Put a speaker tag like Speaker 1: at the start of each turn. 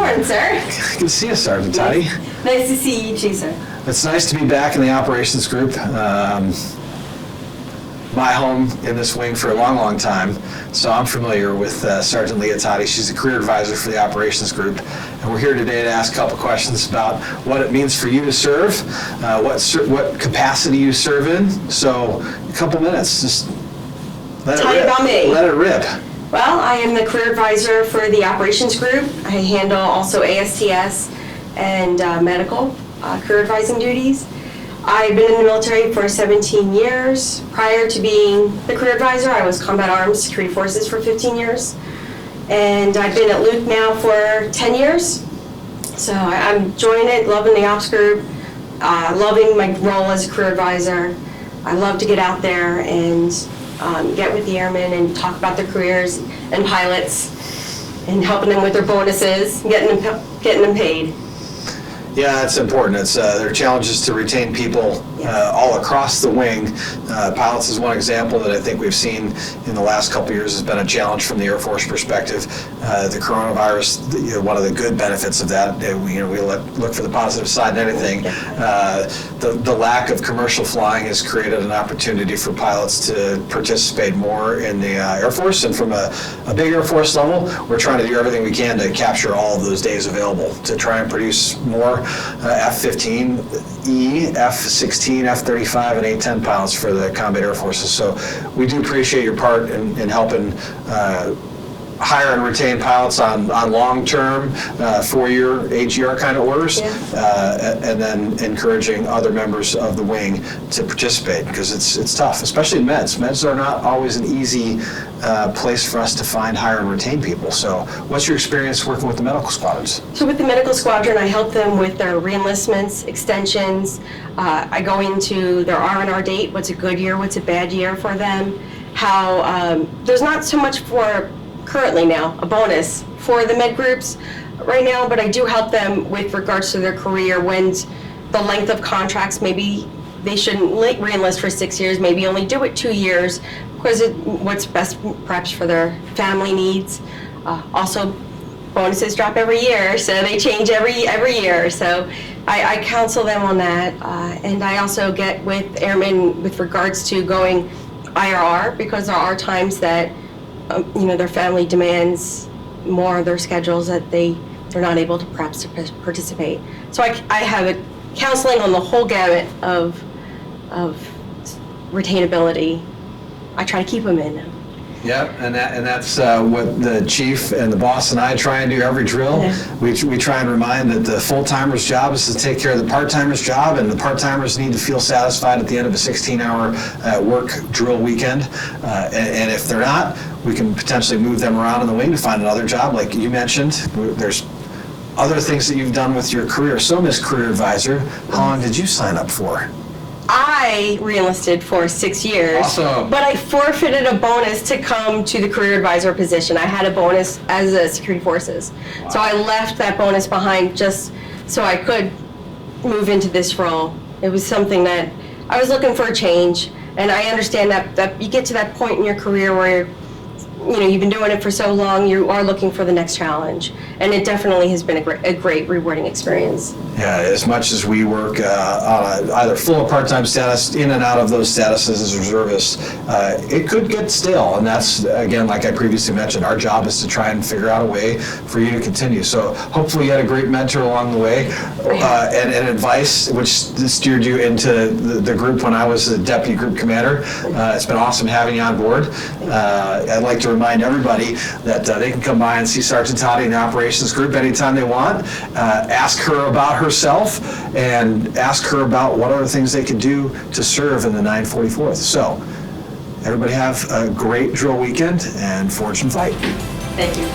Speaker 1: morning, sir.
Speaker 2: Good to see you, Sergeant Taddei.
Speaker 1: Nice to see you too, sir.
Speaker 2: It's nice to be back in the operations group. My home in this wing for a long, long time, so I'm familiar with Sergeant Leah Taddei. She's a career advisor for the operations group, and we're here today to ask a couple questions about what it means for you to serve, what capacity you serve in. So, a couple minutes, just let it rip.
Speaker 1: About me.
Speaker 2: Let it rip.
Speaker 1: Well, I am the career advisor for the operations group. I handle also ASTS and medical career advising duties. I've been in the military for 17 years. Prior to being the career advisor, I was combat arms security forces for 15 years. And I've been at Luke now for 10 years. So I'm enjoying it, loving the ops group, loving my role as a career advisor. I love to get out there and get with the airmen and talk about their careers and pilots and helping them with their bonuses, getting them paid.
Speaker 2: Yeah, it's important. There are challenges to retain people all across the wing. Pilots is one example that I think we've seen in the last couple of years has been a challenge from the Air Force perspective. The coronavirus, one of the good benefits of that, we look for the positive side in anything. The lack of commercial flying has created an opportunity for pilots to participate more in the Air Force, and from a big Air Force level, we're trying to do everything we can to capture all of those days available to try and produce more F-15E, F-16, F-35, and A-10 pilots for the combat air forces. So we do appreciate your part in helping hire and retain pilots on long-term, 4-year AGR kind of orders, and then encouraging other members of the wing to participate, because it's tough, especially in meds. Meds are not always an easy place for us to find, hire, and retain people. So what's your experience working with the medical squadrons?
Speaker 1: So with the medical squadron, I help them with their reenlistments, extensions. I go into their R&R date, what's a good year, what's a bad year for them, how there's not so much for currently now a bonus for the med groups right now, but I do help them with regards to their career, when the length of contracts, maybe they shouldn't re-enlist for 6 years, maybe only do it 2 years, because what's best perhaps for their family needs. Also, bonuses drop every year, so they change every year. So I counsel them on that, and I also get with airmen with regards to going IRR, because there are times that their family demands more of their schedules that they're not able to perhaps participate. So I have a counseling on the whole gamut of retainability. I try to keep them in.
Speaker 2: Yep, and that's what the chief and the boss and I try and do every drill. Yeah. We try and remind that the full-timer's job is to take care of the part-timer's job, and the part-timers need to feel satisfied at the end of a 16-hour work drill weekend. And if they're not, we can potentially move them around in the wing to find another job. Like you mentioned, there's other things that you've done with your career. So, Miss Career Advisor, how long did you sign up for?
Speaker 1: I re-enlisted for 6 years,
Speaker 2: awesome.
Speaker 1: But I forfeited a bonus to come to the career advisor position. I had a bonus as a security forces. Wow. So I left that bonus behind just so I could move into this role. It was something that I was looking for a change, and I understand that you get to that point in your career where you've been doing it for so long, you are looking for the next challenge, and it definitely has been a great rewarding experience.
Speaker 2: Yeah, as much as we work on either full or part-time status, in and out of those statuses as reservists, it could get stale, and that's, again, like I previously mentioned, our job is to try and figure out a way for you to continue. So hopefully you had a great mentor along the way, and advice which steered you into the group when I was the deputy group commander. It's been awesome having you on board. I'd like to remind everybody that they can come by and see Sergeant Taddei in the operations group anytime they want. Ask her about herself and ask her about what other things they can do to serve in the 944th. So everybody have a great drill weekend and forge and fight.
Speaker 1: Thank you.